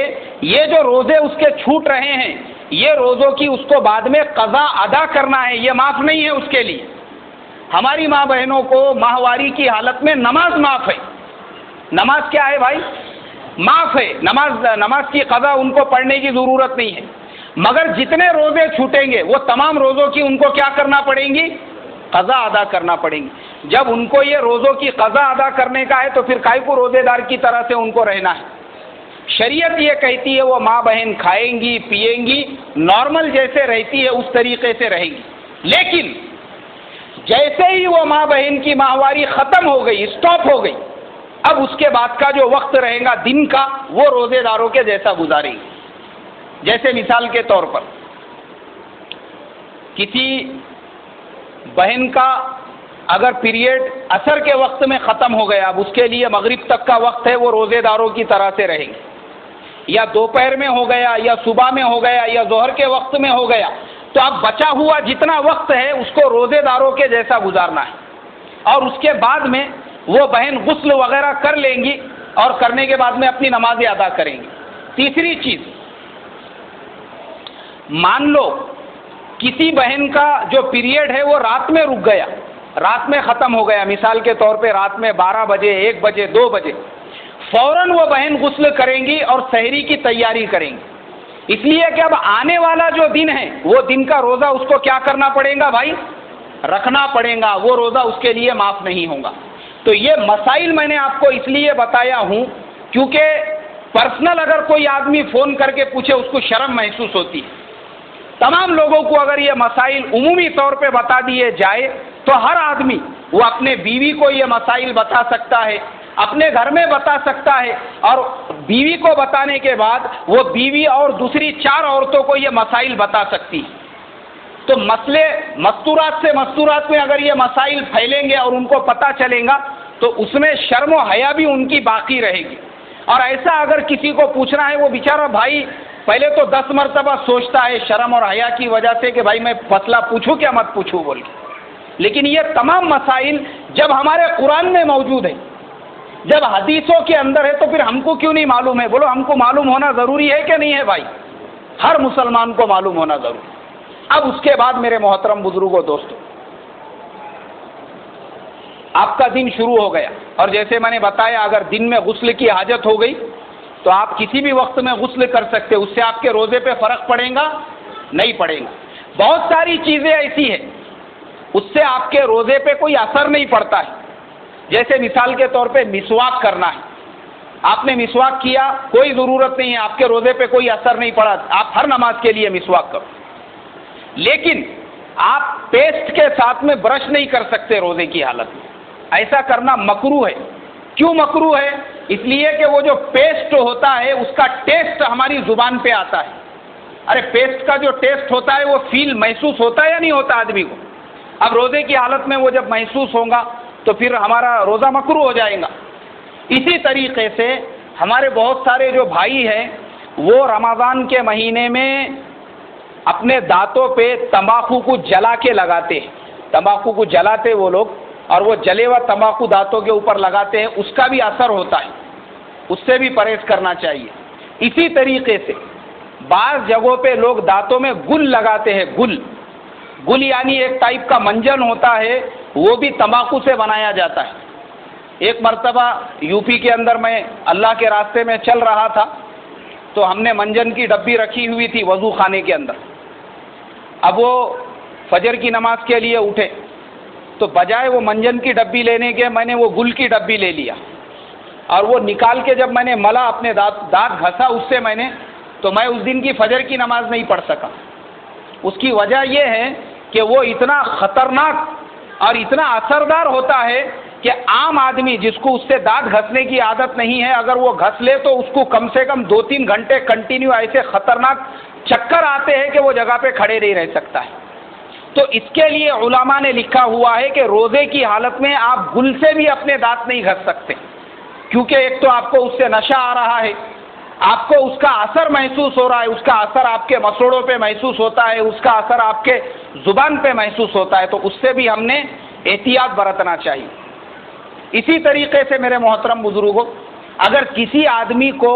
یہ جو روزے اس کے چھوٹ رہے ہیں، یہ روزوں کی اس کو بعد میں قضا ادا کرنا ہے، یہ معاف نہیں ہے اس کے لیے۔ ہماری ماں بہنوں کو ماہواری کی حالت میں نماز معاف ہے۔ نماز کیا ہے بھائی؟ معاف ہے۔ نماز کی قضا ان کو پڑھنے کی ضرورت نہیں ہے، مگر جتنے روزے چھوٹیں گے وہ تمام روزوں کی ان کو کیا کرنا پڑیں گی؟ قضا ادا کرنا پڑیں گی۔ جب ان کو یہ روزوں کی قضا ادا کرنے کا ہے تو پھر کائے کو روزے دار کی طرح سے ان کو رہنا ہے؟ شریعت یہ کہتی ہے وہ ماں بہن کھائیں گی پیئیں گی، نارمل جیسے رہتی ہے اس طریقے سے رہیں گی، لیکن جیسے ہی وہ ماں بہن کی ماہواری ختم ہو گئی، اسٹاپ ہو گئی، اب اس کے بعد کا جو وقت رہے گا دن کا، وہ روزے داروں کے جیسا گزاریں گے۔ جیسے مثال کے طور پر کسی بہن کا اگر پیریڈ عصر کے وقت میں ختم ہو گیا، اب اس کے لیے مغرب تک کا وقت ہے، وہ روزے داروں کی طرح سے رہیں گے، یا دوپہر میں ہو گیا یا صبح میں ہو گیا یا ظہر کے وقت میں ہو گیا، تو اب بچا ہوا جتنا وقت ہے اس کو روزے داروں کے جیسا گزارنا ہے، اور اس کے بعد میں وہ بہن غسل وغیرہ کر لیں گی اور کرنے کے بعد میں اپنی نمازیں ادا کریں گی۔ تیسری چیز، مان لو کسی بہن کا جو پیریڈ ہے وہ رات میں رک گیا، رات میں ختم ہو گیا، مثال کے طور پہ رات میں 12 بجے 1 بجے 2 بجے، فوراً وہ بہن غسل کریں گی اور سحری کی تیاری کریں گی، اس لیے کہ اب آنے والا جو دن ہے وہ دن کا روزہ اس کو کیا کرنا پڑے گا بھائی؟ رکھنا پڑے گا، وہ روزہ اس کے لیے معاف نہیں ہوگا۔ تو یہ مسائل میں نے آپ کو اس لیے بتایا ہوں کیونکہ پرسنل اگر کوئی آدمی فون کر کے پوچھے اس کو شرم محسوس ہوتی ہے۔ تمام لوگوں کو اگر یہ مسائل عمومی طور پہ بتا دیے جائے تو ہر آدمی وہ اپنے بیوی کو یہ مسائل بتا سکتا ہے، اپنے گھر میں بتا سکتا ہے، اور بیوی کو بتانے کے بعد وہ بیوی اور دوسری 4 عورتوں کو یہ مسائل بتا سکتی ہے۔ تو مسئلے مستورات میں اگر یہ مسائل پھیلیں گے اور ان کو پتہ چلیں گا تو اس میں شرم و حیا بھی ان کی باقی رہے گی۔ اور ایسا اگر کسی کو پوچھنا ہے وہ بیچارہ بھائی پہلے تو 10 مرتبہ سوچتا ہے شرم اور حیا کی وجہ سے کہ بھائی میں مسئلہ پوچھوں کیا مت پوچھوں بول کے، لیکن یہ تمام مسائل جب ہمارے قرآن میں موجود ہے، جب حدیثوں کے اندر ہے، تو پھر ہم کو کیوں نہیں معلوم ہے؟ بولو، ہم کو معلوم ہونا ضروری ہے کہ نہیں ہے بھائی؟ ہر مسلمان کو معلوم ہونا ضروری ہے۔ اب اس کے بعد میرے محترم بزرگوں دوستو، آپ کا دن شروع ہو گیا، اور جیسے میں نے بتایا اگر دن میں غسل کی حاجت ہو گئی تو آپ کسی بھی وقت میں غسل کر سکتے، اس سے آپ کے روزے پہ فرق پڑے گا؟ نہیں پڑے گا۔ بہت ساری چیزیں ایسی ہیں اس سے آپ کے روزے پہ کوئی اثر نہیں پڑتا ہے، جیسے مثال کے طور پہ مسواک کرنا ہے، آپ نے مسواک کیا، کوئی ضرورت نہیں ہے، آپ کے روزے پہ کوئی اثر نہیں پڑا، آپ ہر نماز کے لیے مسواک کرو، لیکن آپ پیسٹ کے ساتھ میں برش نہیں کر سکتے روزے کی حالت میں، ایسا کرنا مکروہ ہے۔ کیوں مکروہ ہے؟ اس لیے کہ وہ جو پیسٹ ہوتا ہے اس کا ٹیسٹ ہماری زبان پہ آتا ہے۔ ارے پیسٹ کا جو ٹیسٹ ہوتا ہے وہ فیل محسوس ہوتا ہے یا نہیں ہوتا آدمی کو؟ اب روزے کی حالت میں وہ جب محسوس ہوگا تو پھر ہمارا روزہ مکروہ ہو جائے گا۔ اسی طریقے سے ہمارے بہت سارے جو بھائی ہیں وہ رمضان کے مہینے میں اپنے دانتوں پہ تمباکو کو جلا کے لگاتے ہیں، تمباکو کو جلاتے وہ لوگ اور وہ جلے ہوا تمباکو دانتوں کے اوپر لگاتے ہیں، اس کا بھی اثر ہوتا ہے، اس سے بھی پرہیز کرنا چاہیے۔ اسی طریقے سے بعض جگہوں پہ لوگ دانتوں میں گل لگاتے ہیں، گل یعنی ایک ٹائپ کا منجن ہوتا ہے، وہ بھی تمباکو سے بنایا جاتا ہے۔ ایک مرتبہ یو پی کے اندر میں اللہ کے راستے میں چل رہا تھا، تو ہم نے منجن کی ڈبی رکھی ہوئی تھی وضو خانے کے اندر۔ اب وہ فجر کی نماز کے لیے اٹھے تو بجائے وہ منجن کی ڈبی لینے کے میں نے وہ گل کی ڈبی لے لیا، اور وہ نکال کے جب میں نے ملا اپنے دانت گھسا اس سے میں نے، تو میں اس دن کی فجر کی نماز نہیں پڑھ سکا۔ اس کی وجہ یہ ہے کہ وہ اتنا خطرناک اور اتنا اثردار ہوتا ہے کہ عام آدمی جس کو اس سے دانت گھسنے کی عادت نہیں ہے، اگر وہ گھس لے تو اس کو کم سے کم 2-3 گھنٹے کنٹینیو ایسے خطرناک چکر آتے ہیں کہ وہ جگہ پہ کھڑے نہیں رہ سکتا ہے۔ تو اس کے لیے علماء نے لکھا ہوا ہے کہ روزے کی حالت میں آپ گل سے بھی اپنے دانت نہیں گھس سکتے، کیونکہ ایک تو آپ کو اس سے نشہ آ رہا ہے، آپ کو اس کا اثر محسوس ہو رہا ہے، اس کا اثر آپ کے مسوڑوں پہ محسوس ہوتا ہے، اس کا اثر آپ کے زبان پہ محسوس ہوتا ہے، تو اس سے بھی ہم نے احتیاط برتنا چاہیے۔ اسی طریقے سے میرے محترم بزرگوں، اگر کسی آدمی کو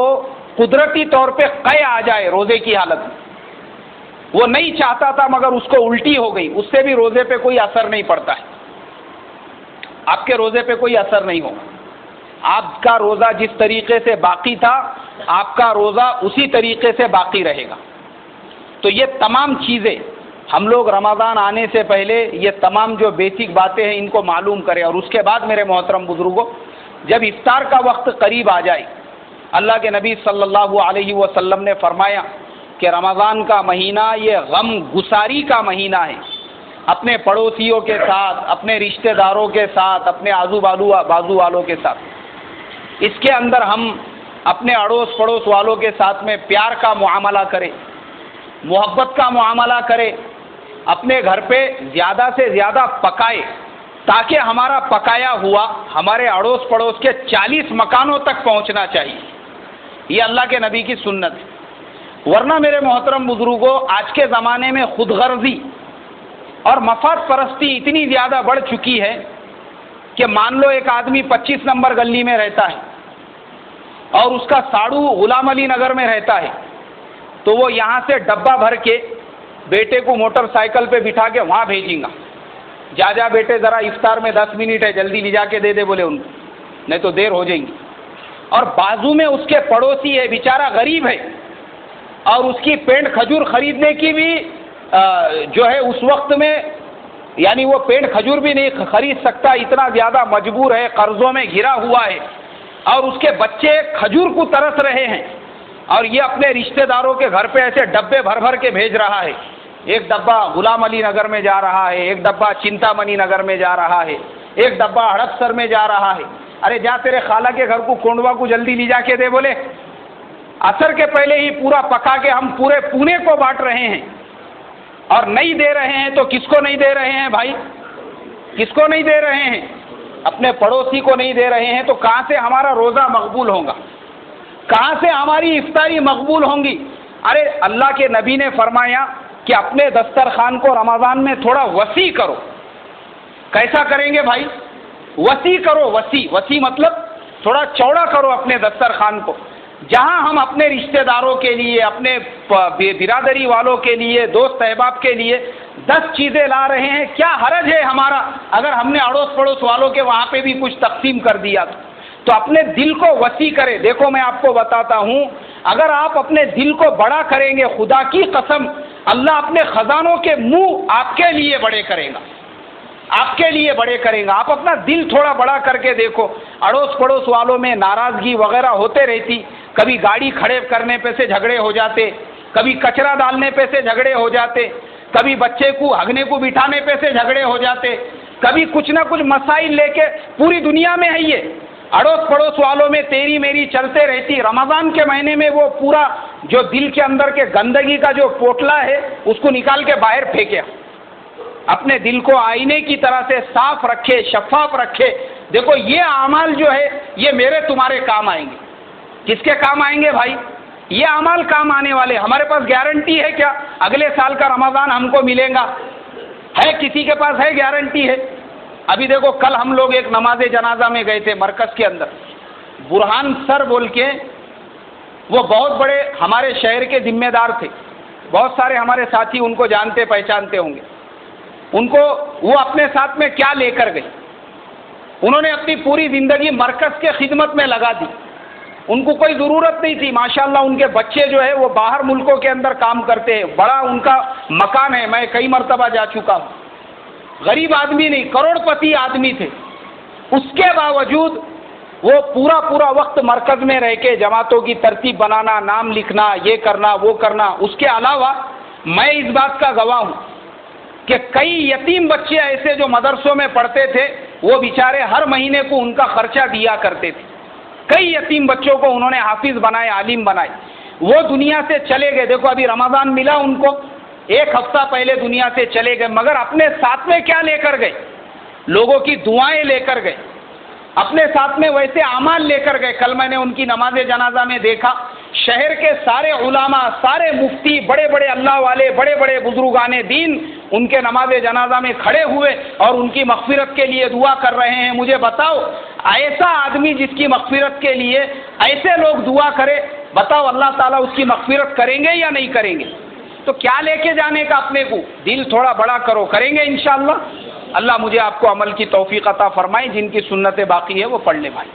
قدرتی طور پہ قے آ جائے روزے کی حالت میں، وہ نہیں چاہتا تھا مگر اس کو الٹی ہو گئی، اس سے بھی روزے پہ کوئی اثر نہیں پڑتا ہے، آپ کے روزے پہ کوئی اثر نہیں ہوگا۔ آپ کا روزہ جس طریقے سے باقی تھا، آپ کا روزہ اسی طریقے سے باقی رہے گا۔ تو یہ تمام چیزیں ہم لوگ رمضان آنے سے پہلے یہ تمام جو بیسک باتیں ہیں ان کو معلوم کریں، اور اس کے بعد میرے محترم بزرگوں، جب افطار کا وقت قریب آ جائے، اللہ کے نبی صلی اللہ علیہ وسلم نے فرمایا کہ رمضان کا مہینہ یہ غم گساری کا مہینہ ہے، اپنے پڑوسیوں کے ساتھ، اپنے رشتہ داروں کے ساتھ، اپنے آزو بازو والوں کے ساتھ، اس کے اندر ہم اپنے اڑوس پڑوس والوں کے ساتھ میں پیار کا معاملہ کریں، محبت کا معاملہ کریں، اپنے گھر پہ زیادہ سے زیادہ پکائے، تاکہ ہمارا پکایا ہوا ہمارے اڑوس پڑوس کے 40 مکانوں تک پہنچنا چاہیے۔ یہ اللہ کے نبی کی سنت ہے۔ ورنہ میرے محترم بزرگوں، آج کے زمانے میں خود غرضی اور مفاد پرستی اتنی زیادہ بڑھ چکی ہے کہ مان لو ایک آدمی 25 نمبر گلی میں رہتا ہے اور اس کا ساڑو غلام علی نگر میں رہتا ہے، تو وہ یہاں سے ڈبہ بھر کے بیٹے کو موٹر سائیکل پہ بٹھا کے وہاں بھیجیں گا، جا بیٹے ذرا افطار میں 10 منٹ ہے، جلدی لے جا کے دے دے بولے ان کو، نہیں تو دیر ہو جائیں گی۔ اور بازو میں اس کے پڑوسی ہے، بیچارہ غریب ہے، اور اس کی پینٹ کھجور خریدنے کی بھی جو ہے اس وقت میں، یعنی وہ پینٹ کھجور بھی نہیں خرید سکتا، اتنا زیادہ مجبور ہے، قرضوں میں گھرا ہوا ہے، اور اس کے بچے کھجور کو ترس رہے ہیں، اور یہ اپنے رشتہ داروں کے گھر پہ ایسے ڈبے بھر بھر کے بھیج رہا ہے۔ ایک ڈبہ غلام علی نگر میں جا رہا ہے، ایک ڈبہ چنتا منی نگر میں جا رہا ہے، ایک ڈبہ ہڑپسر میں جا رہا ہے۔ ارے جا تیرے خالہ کے گھر کو کونڈوا کو جلدی لے جا کے دے بولے، عصر کے پہلے ہی پورا پکا کے ہم پورے پونے کو بانٹ رہے ہیں، اور نہیں دے رہے ہیں تو کس کو نہیں دے رہے ہیں بھائی؟ کس کو نہیں دے رہے ہیں؟ اپنے پڑوسی کو نہیں دے رہے ہیں، تو کہاں سے ہمارا روزہ مقبول ہوگا؟ کہاں سے ہماری افطاری مقبول ہوں گی؟ ارے اللہ کے نبی نے فرمایا کہ اپنے دسترخوان کو رمضان میں تھوڑا وسیع کرو۔ کیسا کریں گے بھائی؟ وسیع کرو، وسیع مطلب تھوڑا چوڑا کرو اپنے دسترخوان کو، جہاں ہم اپنے رشتہ داروں کے لیے، اپنے برادری والوں کے لیے، دوست احباب کے لیے 10 چیزیں لا رہے ہیں، کیا حرج ہے ہمارا اگر ہم نے اڑوس پڑوس والوں کے وہاں پہ بھی کچھ تقسیم کر دیا تو اپنے دل کو وسیع کرے۔ دیکھو میں آپ کو بتاتا ہوں، اگر آپ اپنے دل کو بڑا کریں گے، خدا کی قسم اللہ اپنے خزانوں کے منہ آپ کے لیے بڑے کرے گا، آپ کے لیے بڑے کرے گا۔ آپ اپنا دل تھوڑا بڑا کر کے دیکھو، اڑوس پڑوس والوں میں ناراضگی وغیرہ ہوتے رہتی، کبھی گاڑی کھڑے کرنے پہ سے جھگڑے ہو جاتے، کبھی کچرا ڈالنے پہ سے جھگڑے ہو جاتے، کبھی بچے کو ہگنے کو بٹھانے پہ سے جھگڑے ہو جاتے، کبھی کچھ نہ کچھ مسائل لے کے، پوری دنیا میں ہے یہ، اڑوس پڑوس والوں میں تیری میری چلتے رہتی۔ رمضان کے مہینے میں وہ پورا جو دل کے اندر کے گندگی کا جو پوٹلا ہے اس کو نکال کے باہر پھینکے، اپنے دل کو آئینے کی طرح سے صاف رکھے، شفاف رکھے۔ دیکھو یہ اعمال جو ہے یہ میرے تمہارے کام آئیں گے۔ کس کے کام آئیں گے بھائی؟ یہ اعمال کام آنے والے۔ ہمارے پاس گارنٹی ہے کیا اگلے سال کا رمضان ہم کو ملے گا؟ ہے کسی کے پاس ہے گارنٹی ہے؟ ابھی دیکھو کل ہم لوگ ایک نماز جنازہ میں گئے تھے مرکز کے اندر، برہان سر بول کے، وہ بہت بڑے ہمارے شہر کے ذمہ دار تھے، بہت سارے ہمارے ساتھی ان کو جانتے پہچانتے ہوں گے. ان کو وہ اپنے ساتھ میں کیا لے کر گئے، انہوں نے اپنی پوری زندگی مرکز کے خدمت میں لگا دی. ان کو کوئی ضرورت نہیں تھی، ماشاءاللہ ان کے بچے جو ہے وہ باہر ملکوں کے اندر کام کرتے ہیں، بڑا ان کا مکان ہے، میں کئی مرتبہ جا چکا ہوں. غریب آدمی نہیں، کروڑ پتی آدمی تھے. اس کے باوجود وہ پورا وقت مرکز میں رہ کے جماعتوں کی ترتیب بنانا، نام لکھنا، یہ کرنا وہ کرنا. اس کے علاوہ میں اس بات کا گواہ ہوں کہ کئی یتیم بچے ایسے جو مدرسوں میں پڑھتے تھے، وہ بیچارے ہر مہینے کو ان کا خرچہ دیا کرتے تھے. کئی یتیم بچوں کو انہوں نے حافظ بنائے، عالم بنائے. وہ دنیا سے چلے گئے، دیکھو ابھی رمضان ملا ان کو، ایک ہفتہ پہلے دنیا سے چلے گئے، مگر اپنے ساتھ میں کیا لے کر گئے؟ لوگوں کی دعائیں لے کر گئے، اپنے ساتھ میں ویسے اعمال لے کر گئے. کل میں نے ان کی نماز جنازہ میں دیکھا، شہر کے سارے علماء، سارے مفتی، بڑے بڑے اللہ والے، بڑے بڑے بزرگان دین ان کے نماز جنازہ میں کھڑے ہوئے اور ان کی مغفرت کے لیے دعا کر رہے ہیں. مجھے بتاؤ، ایسا آدمی جس کی مغفرت کے لیے ایسے لوگ دعا کرے، بتاؤ اللہ تعالیٰ اس کی مغفرت کریں گے یا نہیں کریں گے؟ تو کیا لے کے جانے کا اپنے کو؟ دل تھوڑا بڑا کرو، کریں گے انشاءاللہ. اللہ مجھے آپ کو عمل کی توفیق عطا فرمائے. جن کی سنتیں باقی ہے وہ پڑھ لے بھائی.